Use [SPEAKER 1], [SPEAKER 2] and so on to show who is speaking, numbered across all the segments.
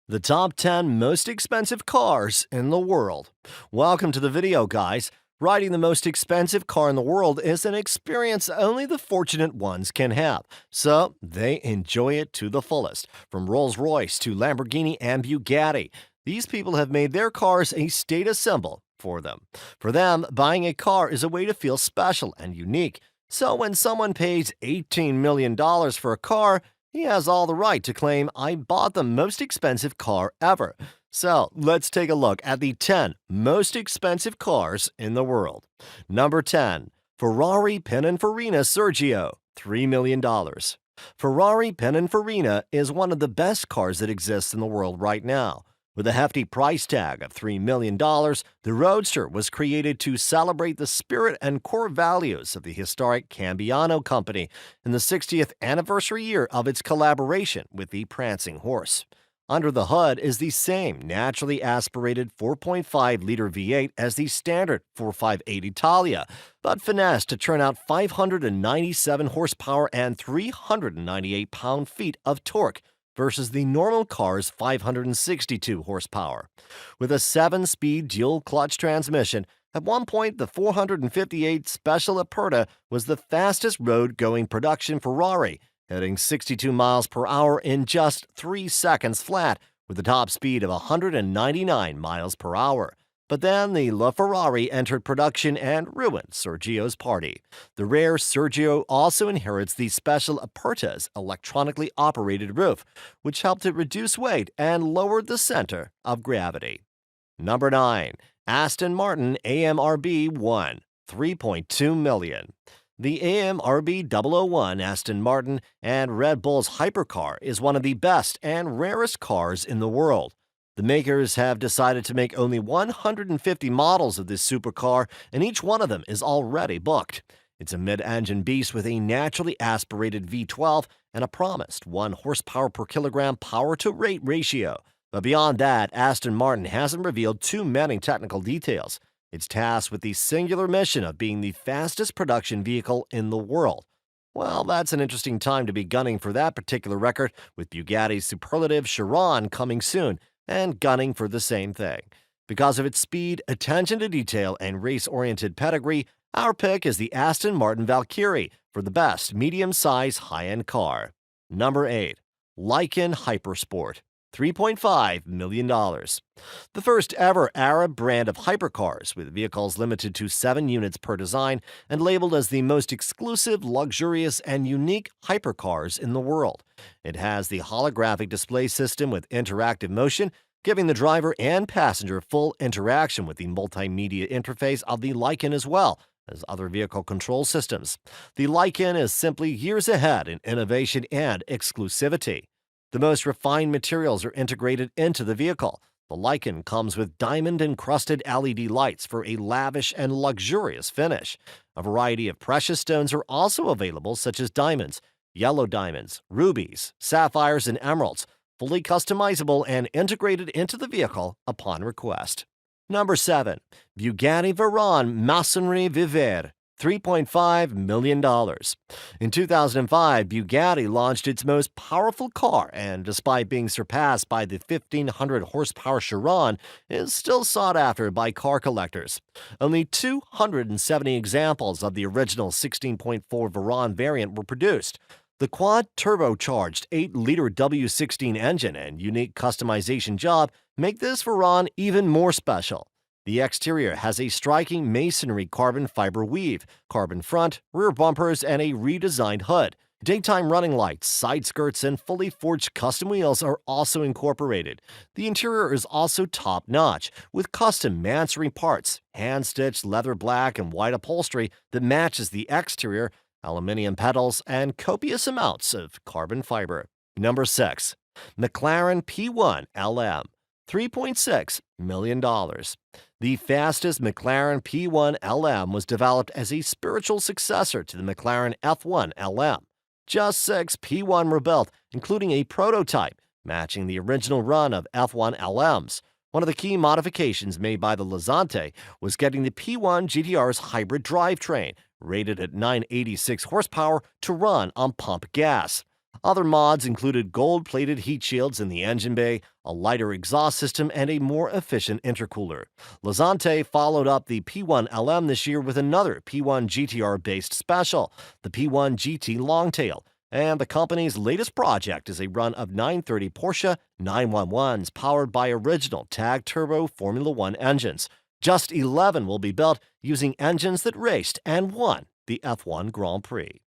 [SPEAKER 1] The top 10 most expensive cars in the world. Welcome to the video, guys. Riding the most expensive car in the world is an experience only the fortunate ones can have, so they enjoy it to the fullest. From Rolls-Royce to Lamborghini and Bugatti, these people have made their cars a status symbol for them. For them, buying a car is a way to feel special and unique. So when someone pays $18 million for a car, he has all the right to claim, "I bought the most expensive car ever." So let's take a look at the 10 most expensive cars in the world. Number 10. Ferrari Pininfarina Sergio, $3 million. Ferrari Pininfarina is one of the best cars that exists in the world right now. With a hefty price tag of $3 million, the Roadster was created to celebrate the spirit and core values of the historic Cambiano company in the 60th anniversary year of its collaboration with the Prancing Horse. Under the hood is the same naturally aspirated 4.5-liter V8 as the standard 458 Italia, but finessed to turn out 597 horsepower and 398 pound-feet of torque, versus the normal car's 562 horsepower. With a 7-speed dual-clutch transmission, at one point the 458 Special Aperta was the fastest road-going production Ferrari, hitting 62 miles per hour in just 3 seconds flat, with a top speed of 199 miles per hour. But then the LaFerrari entered production and ruined Sergio's party. The rare Sergio also inherits the Special Aperta's electronically operated roof, which helped it reduce weight and lowered the center of gravity. Number 9. Aston Martin AMR B1, $3.2 million. The AMR B001 Aston Martin and Red Bull's hypercar is one of the best and rarest cars in the world. The makers have decided to make only 150 models of this supercar, and each one of them is already booked. It's a mid-engine beast with a naturally aspirated V12 and a promised 1 horsepower per kilogram power-to-weight ratio. But beyond that, Aston Martin hasn't revealed too many technical details. It's tasked with the singular mission of being the fastest production vehicle in the world. Well, that's an interesting time to be gunning for that particular record, with Bugatti's superlative Chiron coming soon, and gunning for the same thing. Because of its speed, attention to detail, and race-oriented pedigree, our pick is the Aston Martin Valkyrie for the best medium-size high-end car. Number 8. Lykan Hypersport, $3.5 million. The first ever Arab brand of hypercars, with vehicles limited to 7 units per design and labeled as the most exclusive, luxurious, and unique hypercars in the world. It has the holographic display system with interactive motion, giving the driver and passenger full interaction with the multimedia interface of the Lykan as well as other vehicle control systems. The Lykan is simply years ahead in innovation and exclusivity. The most refined materials are integrated into the vehicle. The Lykan comes with diamond-encrusted LED lights for a lavish and luxurious finish. A variety of precious stones are also available, such as diamonds, yellow diamonds, rubies, sapphires, and emeralds, fully customizable and integrated into the vehicle upon request. Number 7. Bugatti Veyron Maçonnerie Vivere, $3.5 million. In 2005, Bugatti launched its most powerful car, and despite being surpassed by the 1,500 horsepower Chiron, is still sought after by car collectors. Only 270 examples of the original 16.4 Veyron variant were produced. The quad-turbocharged 8-liter W16 engine and unique customization job make this Veyron even more special. The exterior has a striking masonry carbon fiber weave, carbon front, rear bumpers, and a redesigned hood. Daytime running lights, side skirts, and fully forged custom wheels are also incorporated. The interior is also top-notch, with custom Mansory parts, hand-stitched leather black and white upholstery that matches the exterior, aluminum pedals, and copious amounts of carbon fiber. Number 6. McLaren P1 LM, $3.6 million. The fastest McLaren P1 LM was developed as a spiritual successor to the McLaren F1 LM. Just 6 P1 were built, including a prototype, matching the original run of F1 LMs. One of the key modifications made by the Lazante was getting the P1 GTR's hybrid drivetrain, rated at 986 horsepower, to run on pump gas. Other mods included gold-plated heat shields in the engine bay, a lighter exhaust system, and a more efficient intercooler. Lazante followed up the P1 LM this year with another P1 GTR-based special, the P1 GT Longtail, and the company's latest project is a run of 930 Porsche 911s powered by original TAG Turbo Formula One engines. Just 11 will be built using engines that raced and won the F1 Grand Prix.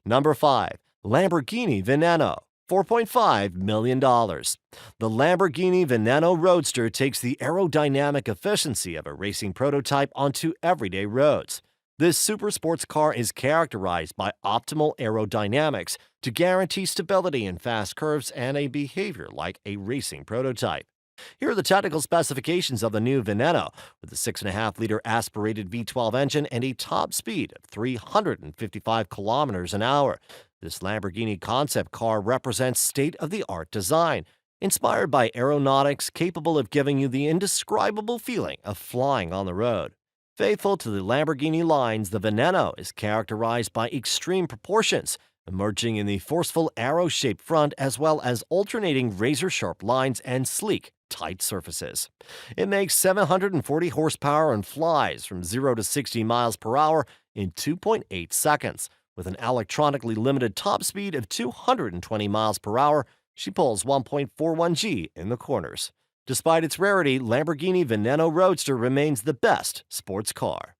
[SPEAKER 1] Number 5. Lamborghini Veneto, $4.5 million. The Lamborghini Veneto Roadster takes the aerodynamic efficiency of a racing prototype onto everyday roads. This super sports car is characterized by optimal aerodynamics to guarantee stability in fast curves and a behavior like a racing prototype. Here are the technical specifications of the new Veneto, with a 6.5-liter aspirated V12 engine and a top speed of 355 kilometers an hour. This Lamborghini concept car represents state-of-the-art design, inspired by aeronautics capable of giving you the indescribable feeling of flying on the road. Faithful to the Lamborghini lines, the Veneto is characterized by extreme proportions, emerging in the forceful arrow-shaped front as well as alternating razor-sharp lines and sleek, tight surfaces. It makes 740 horsepower and flies from 0 to 60 miles per hour in 2.8 seconds. With an electronically limited top speed of 220 miles per hour, she pulls 1.41 G in the corners. Despite its rarity, Lamborghini Veneto Roadster remains the best sports car.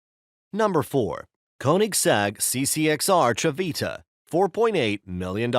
[SPEAKER 1] Number 4. Koenigsegg CCXR Trevita, $4.8 million.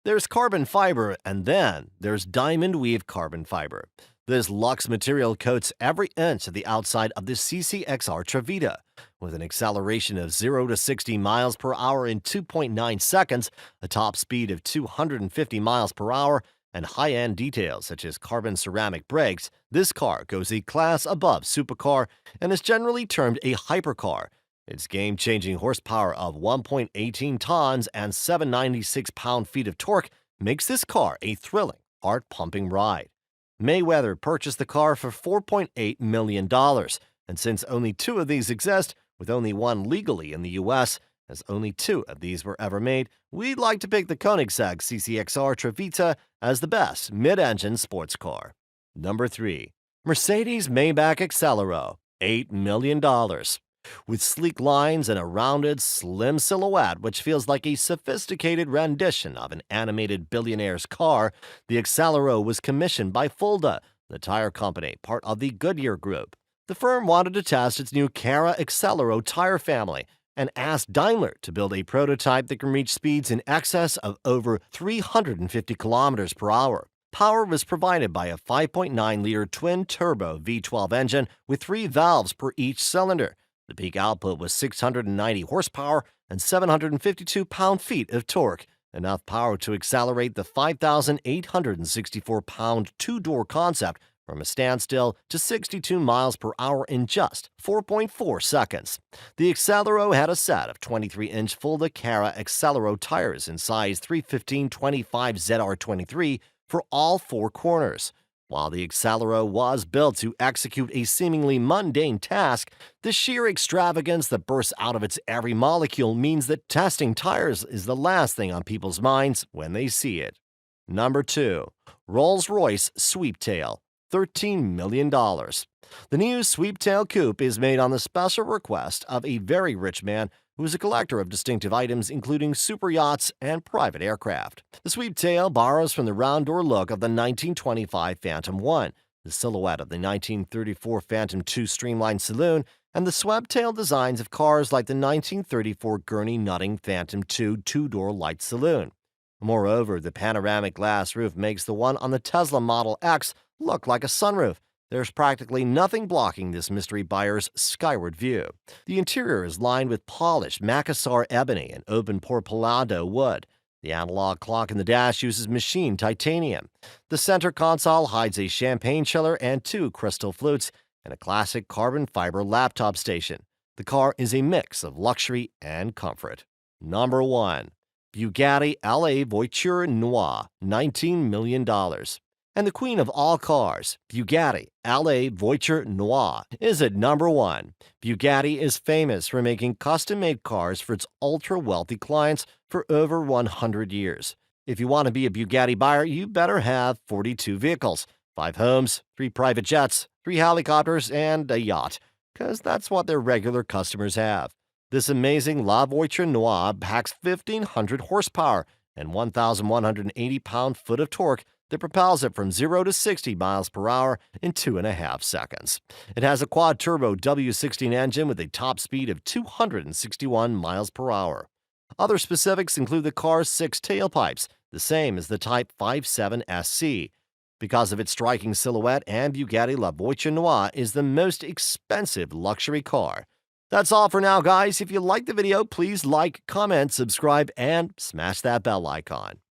[SPEAKER 1] There's carbon fiber, and then there's diamond weave carbon fiber. This luxe material coats every inch of the outside of the CCXR Trevita. With an acceleration of 0 to 60 miles per hour in 2.9 seconds, a top speed of 250 miles per hour, and high-end details such as carbon ceramic brakes, this car goes a class above supercar and is generally termed a hypercar. Its game-changing horsepower of 1.18 tons and 796 pound-feet of torque makes this car a thrilling, heart-pumping ride. Mayweather purchased the car for $4.8 million, and since only 2 of these exist, with only one legally in the U.S., as only 2 of these were ever made, we'd like to pick the Koenigsegg CCXR Trevita as the best mid-engine sports car. Number 3. Mercedes Maybach Accelero, $8 million. With sleek lines and a rounded, slim silhouette which feels like a sophisticated rendition of an animated billionaire's car, the Accelero was commissioned by Fulda, the tire company, part of the Goodyear Group. The firm wanted to test its new Cara Accelero tire family and asked Daimler to build a prototype that can reach speeds in excess of over 350 kilometers per hour. Power was provided by a 5.9-liter twin-turbo V12 engine with 3 valves per each cylinder. The peak output was 690 horsepower and 752 pound-feet of torque, enough power to accelerate the 5,864-pound two-door concept from a standstill to 62 miles per hour in just 4.4 seconds. The Accelero had a set of 23-inch Fulda Cara Accelero tires in size 315/25 ZR23 for all 4 corners. While the Accelero was built to execute a seemingly mundane task, the sheer extravagance that bursts out of its every molecule means that testing tires is the last thing on people's minds when they see it. Number 2. RollsRoyce Sweeptail, $13 million. The new Sweeptail coupe is made on the special request of a very rich man who is a collector of distinctive items including super yachts and private aircraft. The Sweeptail borrows from the round-door look of the 1925 Phantom 1, the silhouette of the 1934 Phantom 2 streamlined saloon, and the swept-tail designs of cars like the 1934 Gurney Nutting Phantom 2 two-door light saloon. Moreover, the panoramic glass roof makes the one on the Tesla Model X look like a sunroof. There's practically nothing blocking this mystery buyer's skyward view. The interior is lined with polished Macassar ebony and open-pore Pallado wood. The analog clock in the dash uses machined titanium. The center console hides a champagne chiller and 2 crystal flutes and a classic carbon fiber laptop station. The car is a mix of luxury and comfort. Number 1. Bugatti Voiture Noir, $19 million. And the queen of all cars, Bugatti Voiture Noir, is at number 1. Bugatti is famous for making custom-made cars for its ultra-wealthy clients for over 100 years. If you want to be a Bugatti buyer, you better have 42 vehicles, 5 homes, 3 private jets, 3 helicopters, and a yacht, because that's what their regular customers have. This amazing La Voiture Noir packs 1,500 horsepower and 1,180 pound-foot of torque that propels it from 0 to 60 miles per hour in 2.5 seconds. It has a quad-turbo W16 engine with a top speed of 261 miles per hour. Other specifics include the car's 6 tailpipes, the same as the Type 57 SC. Because of its striking silhouette, and Bugatti La Voiture Noir is the most expensive luxury car. That's all for now, guys. If you liked the video, please like, comment, subscribe, and smash that bell icon.